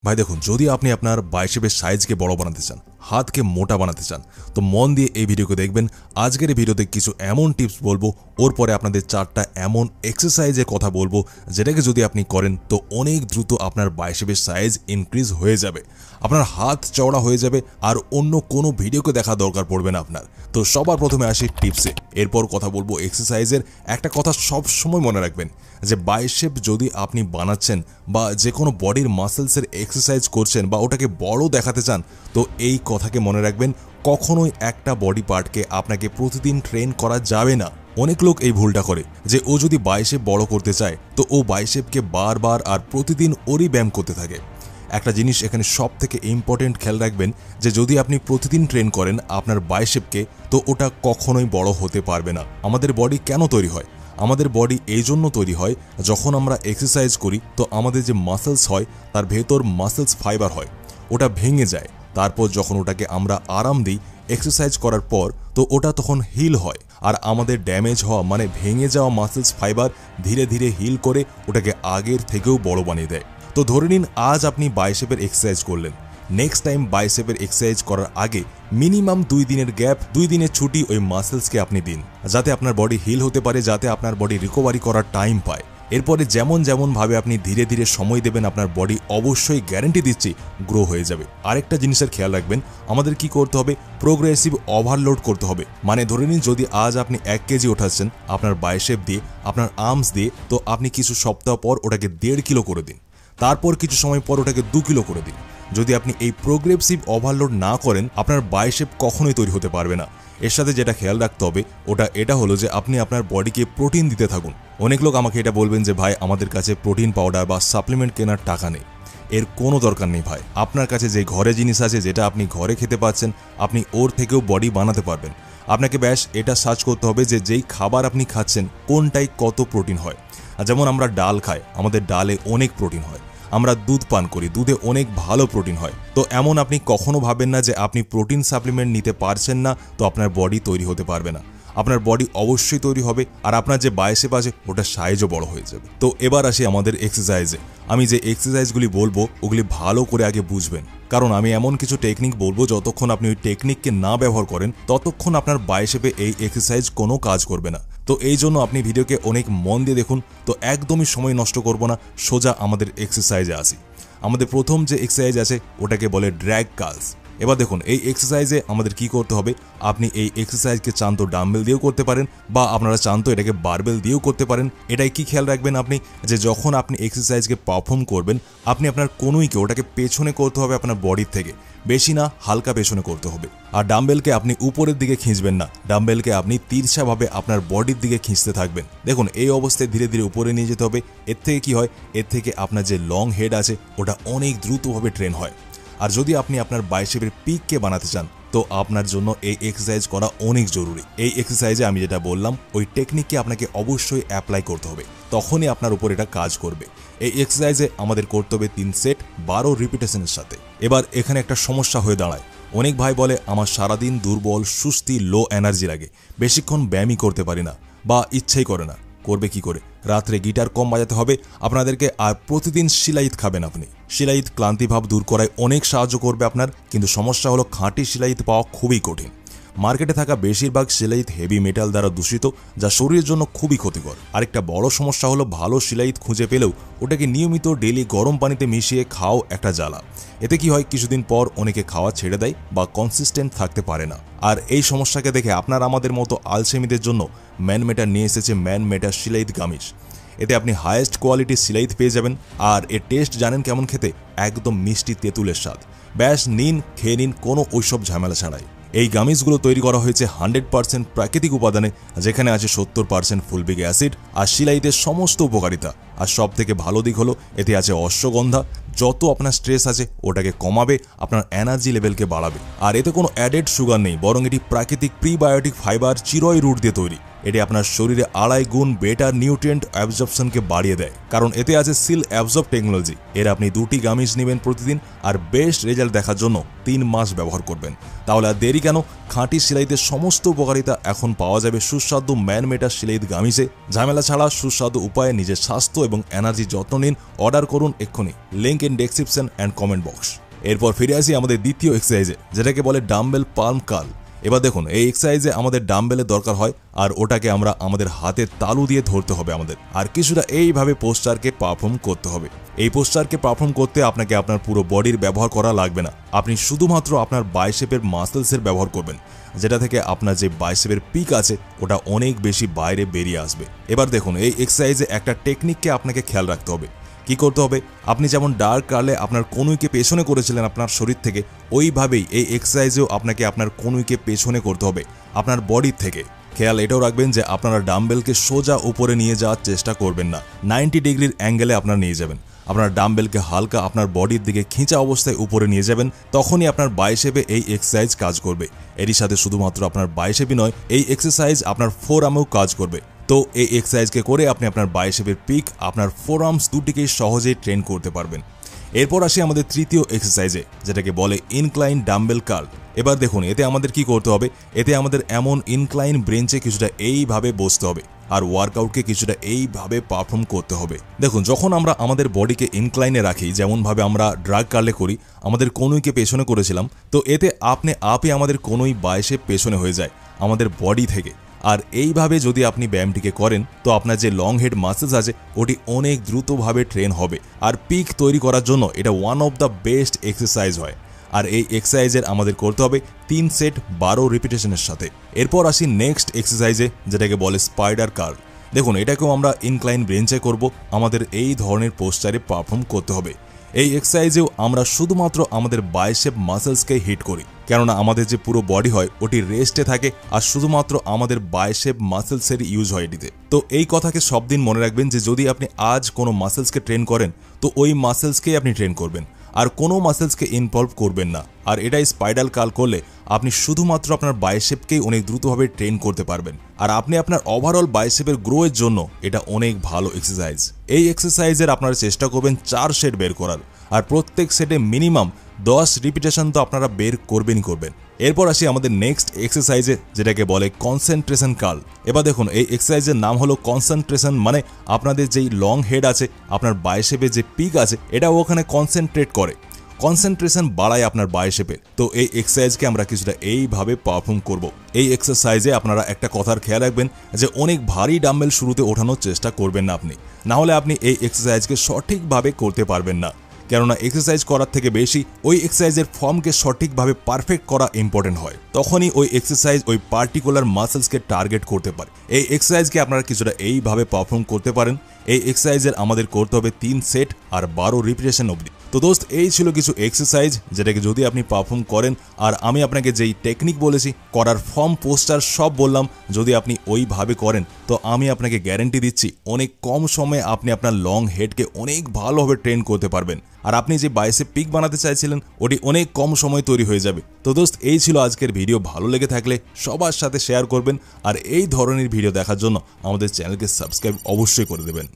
ভাই দেখুন, যদি আপনি আপনার বাইসেপের সাইজকে বড় বানাতে চান, হাতকে মোটা বানাতে চান, তো মন দিয়ে এই ভিডিওকে দেখবেন। আজকের এই ভিডিওতে কিছু এমন টিপস বলবো, ওর পরে আপনাদের 4টা এমন এক্সারসাইজের কথা বলবো যেটাকে যদি আপনি করেন তো অনেক দ্রুত আপনার বাইসেপের সাইজ ইনক্রিজ হয়ে যাবে, আপনার হাত চওড়া হয়ে যাবে, আর অন্য কোনো ভিডিওকে দেখা দরকার পড়বে না আপনার। তো সবার প্রথমে আসি টিপসে, এরপর কথা বলবো এক্সারসাইজের। একটা কথা সব সময় মনে রাখবেন যে বাইসেপ যদি আপনি বানাচ্ছেন বা যে কোনো বডির মাসেলসের এক্সারসাইজ করছেন বা ওটাকে বড় দেখাতে চান, তো এই কথাকে মনে রাখবেন, কখনোই একটা বডি পার্টকে আপনাকে প্রতিদিন ট্রেন করা যাবে না। অনেক লোক এই ভুলটা করে যে ও যদি বাইসেপ বড় করতে চায় তো ও বাইসেপকে বারবার আর প্রতিদিন ওরই ব্যায়াম করতে থাকে। একটা জিনিস এখানে সব থেকে ইম্পর্টেন্ট খেয়াল রাখবেন যে যদি আপনি প্রতিদিন ট্রেন করেন আপনার বাইসেপকে, তো ওটা কখনোই বড় হতে পারবে না। আমাদের বডি কেন তৈরি হয়? আমাদের বডি এই জন্য তৈরি হয়, যখন আমরা এক্সারসাইজ করি তো আমাদের যে মাসেলস হয় তার ভেতর মাসেলস ফাইবার হয়, ওটা ভেঙে যায়। তারপর যখন ওটাকে আমরা আরাম দিই এক্সারসাইজ করার পর, তো ওটা তখন হিল হয়, আর আমাদের ড্যামেজ হওয়া মানে ভেঙে যাওয়া মাসেলস ফাইবার ধীরে ধীরে হিল করে ওটাকে আগের থেকেও বড় বানিয়ে দেয়। তো ধরে নিন আজ আপনি বাইসেপের এক্সারসাইজ করলেন, নেক্সট টাইম বাইসেপের এক্সারসাইজ করার আগে মিনিমাম 2 দিনের গ্যাপ, 2 দিনের ছুটি ওই মাসেলসকে আপনি দিন, যাতে আপনার বডি হিল হতে পারে, যাতে আপনার বডি রিকভারি করার টাইম পায়। এরপরে যেমন ভাবে আপনি ধীরে ধীরে সময় দেবেন, আপনার বডি অবশ্যই গ্যারান্টি দিচ্ছি গ্রো হয়ে যাবে। আরেকটা জিনিসের খেয়াল রাখবেন, আমাদের কি করতে হবে, প্রোগ্রেসিভ ওভারলোড করতে হবে। মানে ধরে নিন যদি আজ আপনি 1 কেজি ওঠাচ্ছেন আপনার বাইসেপ দিয়ে, আপনার আর্মস দিয়ে, তো আপনি কিছু সপ্তাহ পর ওটাকে 1.5 কিলো করে দিন, তারপর কিছু সময় পর ওটাকে 2 কিলো করে দিন। যদি আপনি এই প্রোগ্রেসিভ ওভারলোড না করেন আপনার বাইসেপ কখনোই তৈরি হতে পারবে না। এর সাথে যেটা খেয়াল রাখতে হবে এটা হলো যে আপনি আপনার বডিকে প্রোটিন দিতে থাকুন। অনেক লোক আমাকে এটা বলবেন যে ভাই আমাদের কাছে প্রোটিন পাউডার বা সাপ্লিমেন্ট কেনার টাকা নেই। এর কোনো দরকার নেই ভাই, আপনার কাছে যে ঘরে জিনিস আছে, যেটা আপনি ঘরে খেতে পাচ্ছেন, আপনি ওর থেকেও বডি বানাতে পারবেন। আপনাকে ব্যাস এটা সার্চ করতে হবে যে যেই খাবার আপনি খাচ্ছেন কোনটাই কত প্রোটিন হয়। যেমন আমরা ডাল খাই, আমাদের ডালে অনেক প্রোটিন হয়। আমরা দুধ পান করি, দুধে অনেক ভালো প্রোটিন হয়। তো এমন আপনি কখনো ভাবেন না যে আপনি প্রোটিন সাপ্লিমেন্ট নিতে পারছেন না, তো আপনার বডি তৈরি হতে পারবে না। আপনার বডি অবশ্যই তৈরি হবে, আর আপনার যে বাইসেপ আছে ওটা সাইজও বড় হয়ে যাবে। তো এবার আসি আমাদের এক্সারসাইজে। আমি যে এক্সারসাইজগুলি বলবো ওগুলি ভালো করে আগে বুঝবেন, কারণ আমি এমন কিছু টেকনিক বলবো যতক্ষণ আপনি ওই টেকনিককে না ব্যবহার করেন ততক্ষণ আপনার বাইসেপে এই এক্সারসাইজ কোনো কাজ করবে না। তো এই জন্য আপনি ভিডিওকে অনেক মন দিয়ে দেখুন। তো একদমই সময় নষ্ট করব না, সোজা আমাদের এক্সারসাইজে আসি। আমাদের প্রথম যে এক্সারসাইজ আছে ওটাকে বলে ড্র্যাগ কার্লস। এবার দেখুন এই এক্সারসাইজে আমাদের কি করতে হবে, আপনি এই এক্সারসাইজকে চান তো ডাম্বেল দিয়েও করতে পারেন, বা আপনারা চান তো এটাকে বারবেল দিয়েও করতে পারেন। এটাই কি খেয়াল রাখবেন আপনি, যে যখন আপনি এক্সারসাইজকে পারফর্ম করবেন আপনি আপনার কোনোইকে ওটাকে পেছনে করতে হবে, আপনার বডির থেকে বেশি না, হালকা পেছনে করতে হবে। আর ডাম্বেলকে আপনি উপরের দিকে খিঁচবেন না, ডাম্বেলকে আপনি তিরছাভাবে আপনার বডির দিকে খিঁচতে থাকবেন। দেখুন এই অবস্থায় ধীরে ধীরে উপরে নিয়ে যেতে হবে। এর থেকে কি হয়, এর থেকে আপনার যে লং হেড আছে ওটা অনেক দ্রুতভাবে ট্রেন হয়। আর যদি আপনি আপনার বাইসেপের পিককে বানাতে চান তো আপনার জন্য এই এক্সারসাইজ করা অনেক জরুরি। এই এক্সারসাইজে আমি যেটা বললাম ওই টেকনিককে আপনাকে অবশ্যই অ্যাপ্লাই করতে হবে, তখনই আপনার উপর এটা কাজ করবে। এই এক্সারসাইজে আমাদের করতে হবে 3 সেট 12 রিপিটেশনের সাথে। এবার এখানে একটা সমস্যা হয়ে দাঁড়ায়, অনেক ভাই বলে আমার সারাদিন দুর্বল, সুস্তি, লো এনার্জি লাগে, বেশিক্ষণ ব্যায়ামই করতে পারি না বা ইচ্ছেই করে না। করবে কি করে, রাত্রে গিটার কম বাজাতে হবে আপনাদেরকে, আর প্রতিদিন শিলাইত খাবেন। আপনি শিলাইত ক্লান্তিভাব দূর করায় অনেক সাহায্য করবে আপনার, কিন্তু সমস্যা হলো খাঁটি শিলাইত পাওয়া খুবই কঠিন। মার্কেটে থাকা বেশিরভাগ শিলাইত হেভি মেটাল দ্বারা দূষিত, যা শরীরের জন্য খুবই ক্ষতিকর। আরেকটা বড় সমস্যা হলো ভালো শিলাইত খুঁজে পেলেও ওটাকে নিয়মিত ডেইলি গরম পানিতে মিশিয়ে খাও একটা জ্বালা। এতে কি হয়, কিছুদিন পর অনেকে খাওয়া ছেড়ে দেয় বা কনসিস্টেন্ট থাকতে পারে না। আর এই সমস্যাকে দেখে আপনার আমাদের মতো আলসেমিদের জন্য ম্যানমেটার নিয়ে এসেছে ম্যানমেটার শিলাইত গামিজ। এতে আপনি হাইয়েস্ট কোয়ালিটির শিলাইত পেয়ে যাবেন। আর এর টেস্ট জানেন কেমন খেতে, একদম মিষ্টি তেঁতুলের স্বাদ। ব্যাস নিন, খেয়ে নিন, কোনো ওইসব ঝামেলা ছাড়াই। এই গামিজগুলো তৈরি করা হয়েছে 100% প্রাকৃতিক উপাদানে, যেখানে আছে 70% ফুলবিক অ্যাসিড আর শিলাইতের সমস্ত উপকারিতা। আর সব থেকে ভালো দিক হলো এতে আছে অশ্বগন্ধা, যত আপনার স্ট্রেস আছে ওটাকে কমাবে, আপনার এনার্জি লেভেলকে বাড়াবে। আর এতে কোনো অ্যাডেড সুগার নেই, বরং এটি প্রাকৃতিক প্রিবায়োটিক ফাইবার চিরয় রুট দিয়ে তৈরি। এটি আপনার শরীরে 2.5 গুণ বেটার নিউট্রিয়েন্ট অ্যাবজর্পশনকে বাড়িয়ে দেয়, কারণ এতে আছে সিল অ্যাবজর্ব টেকনোলজি। এর আপনি 2টি গামিজ নেবেন প্রতিদিন, আর বেস্ট রেজাল্ট দেখার জন্য 3 মাস ব্যবহার করবেন। তাহলে আর দেরি কেন, খাঁটি সেলাইতে সমস্ত উপকারিতা এখন পাওয়া যাবে সুস্বাদু ম্যানমেটার সেলাইত গামিজে। ঝামেলা ছাড়া সুস্বাদু উপায়ে নিজের স্বাস্থ্য এবং এনার্জি যত্ন নিন। অর্ডার করুন এক্ষুনি, link in description and comment box. এরপর ফিরে আসি আমাদের দ্বিতীয় এক্সারসাইজে, যেটাকে বলে ডাম্বেল পালম কার্ল। এবার দেখুন, এই এক্সারসাইজে আমাদের ডাম্বেলের দরকার হয়, আর ওটাকে আমরা আমাদের হাতের তালু দিয়ে ধরতে হবে আমাদের, আর কিছুটা এইভাবে পোস্টারকে পারফর্ম করতে হবে। এই পোস্টারকে পারফর্ম করতে আপনাকে আপনার পুরো বডির ব্যবহার করা লাগবে না, আপনি শুধুমাত্র আপনার বাইসেপের মাসেলসের ব্যবহার করবেন, যেটা থেকে আপনার যে বাইসেপের পিক আছে ওটা অনেক বেশি বাইরে বেরিয়ে আসবে। এবার দেখুন, এই এক্সারসাইজে একটা টেকনিককে আপনাকে খেয়াল রাখতে হবে। কি করতে হবে, আপনি যেমন ডার্ক কার্লে আপনার কনুইকে পেছনে করেছিলেন আপনার শরীর থেকে, ওইভাবেই এই এক্সারসাইজেও আপনাকে আপনার কনুইকে পেছনে করতে হবে আপনার বডির থেকে। খেয়াল এটাও রাখবেন যে আপনারা ডাম্বেলকে সোজা উপরে নিয়ে যাওয়ার চেষ্টা করবেন না, 90 ডিগ্রির অ্যাঙ্গেলে আপনারা নিয়ে যাবেন। আপনার ডাম্বেলকে হালকা আপনার বডির দিকে খিঁচা অবস্থায় উপরে নিয়ে যাবেন, তখনই আপনার বাইসেপে এই এক্সারসাইজ কাজ করবে। এরই সাথে শুধুমাত্র আপনার বাইসেপই নয়, এই এক্সারসাইজ আপনার ফোরআর্মেও কাজ করবে। তো এই এক্সারসাইজকে করে আপনি আপনার বাইসেপের পিক, আপনার ফোরআর্মস দুটিকেই সহজেই ট্রেন করতে পারবেন। এরপর আসি আমাদের তৃতীয় এক্সারসাইজে, যেটাকে বলে ইনক্লাইন ডাম্বেল কার্ল। এবার দেখুন, এতে আমাদের কি করতে হবে, এতে আমাদের এমন ইনক্লাইন ব্রেঞ্চে কিছুটা এইভাবে বসতে হবে, আর ওয়ার্কআউটকে কিছুটা এইভাবে পারফর্ম করতে হবে। দেখুন, যখন আমরা আমাদের বডিকে ইনক্লাইনে রাখি, যেমনভাবে আমরা ড্রাগ কার্লে করি, আমাদের কনুইকে পেছনে করেছিলাম, তো এতে আপনি আমাদের কনুই বাইসেপ পেছনে হয়ে যায় আমাদের বডি থেকে। আর এইভাবে যদি আপনি ব্যায়ামটিকে করেন, তো আপনার যে লং হেড মাসেলস আছে ওটি অনেক দ্রুতভাবে ট্রেন হবে, আর পিক তৈরি করার জন্য এটা one of the best exercise হয়। আর এই এক্সারসাইজের আমাদের করতে হবে 3 সেট 12 রিপিটেশনের সাথে। এরপর আসি নেক্সট এক্সারসাইজে, যেটাকে বলে স্পাইডার কার্ল। দেখুন, এটাকেও আমরা ইনক্লাইন ব্রেঞ্চে করব, আমাদের এই ধরনের পোস্টারে পারফর্ম করতে হবে। এই এক্সারসাইজেও আমরা শুধুমাত্র আমাদের বাইসেপ মাসেলসকে হিট করি, কেননা আমাদের যে পুরো বডি হয় ওটি রেস্টে থাকে, আর শুধুমাত্র আমাদের বাইসেপ মাসেলসের ইউজ হয় এটিতে। তো এই কথাকে সব দিন মনে রাখবেন যে যদি আপনি আজ কোনো মাসেলসকে ট্রেন করেন, তো ওই মাসেলসকেই আপনি ট্রেন করবেন, আর কোনো মাসেলসকে ইনভলভ করবেন না। আর এটাই স্পাইডাল কার্ল করলে আপনি শুধুমাত্র আপনার বাইসেপকেই অনেক দ্রুতভাবে ট্রেন করতে পারবেন, আর আপনি আপনার ওভারঅল বাইসেপের গ্রোয়ের জন্য এটা অনেক ভালো এক্সারসাইজ। এই এক্সারসাইজের আপনারা চেষ্টা করবেন 4 সেট বের করার, আর প্রত্যেক সেটে মিনিমাম 10 রিপিটেশন তো আপনারা বের করবেনই করবেন। এরপর আসি আমাদের নেক্সট এক্সারসাইজে, যেটাকে বলে কনসেন্ট্রেশন কার্ল। এবার দেখুন, এই এক্সারসাইজের নাম হলো কনসেন্ট্রেশন, মানে আপনাদের যেই লং হেড আছে, আপনার বাইসেপে যে পিক আছে, এটা ওখানে কনসেন্ট্রেট করে, কনসেন্ট্রেশন বাড়ায় আপনার বাইসেপের। তো এই এক্সারসাইজকে আমরা কিছুটা এইভাবে পারফর্ম করব। এই এক্সারসাইজে আপনারা একটা কথার খেয়াল রাখবেন যে অনেক ভারী ডাম্বেল শুরুতে ওঠানোর চেষ্টা করবেন না আপনি, না হলে আপনি এই এক্সারসাইজকে সঠিকভাবে করতে পারবেন না। কেননা এক্সারসাইজ করার থেকে বেশি ওই এক্সারসাইজের ফর্মকে সঠিকভাবে পারফেক্ট করা ইম্পর্টেন্ট হয়, তখনই ওই এক্সারসাইজ ওই পার্টিকুলার মাসেলসকে টার্গেট করতে পারে। এই এক্সারসাইজকে আপনারা কিছুটা এইভাবে পারফর্ম করতে পারেন। এই এক্সারসাইজের আমাদের করতে হবে 3 সেট আর 12 রিপিটেশন অবধি। তো দোস্ত, এই ছিল কিছু এক্সারসাইজ, যেটাকে যদি আপনি পারফর্ম করেন, আর আমি আপনাকে যেই টেকনিক বলেছি, করার ফর্ম, পোস্টার সব বললাম, যদি আপনি ওইভাবে করেন, তো আমি আপনাকে গ্যারেন্টি দিচ্ছি অনেক কম সময়ে আপনি আপনার লং হেডকে অনেক ভালোভাবে ট্রেন করতে পারবেন, আর আপনি যে বাইসেপ পিক বানাতে চাইছিলেন ওটি অনেক কম সময় তৈরি হয়ে যাবে। তো দোস্ত, এই ছিল আজকের ভিডিও। ভালো লেগে থাকলে সবার সাথে শেয়ার করবেন, আর এই ধরনের ভিডিও দেখার জন্য আমাদের চ্যানেলকে সাবস্ক্রাইব অবশ্যই করে দেবেন।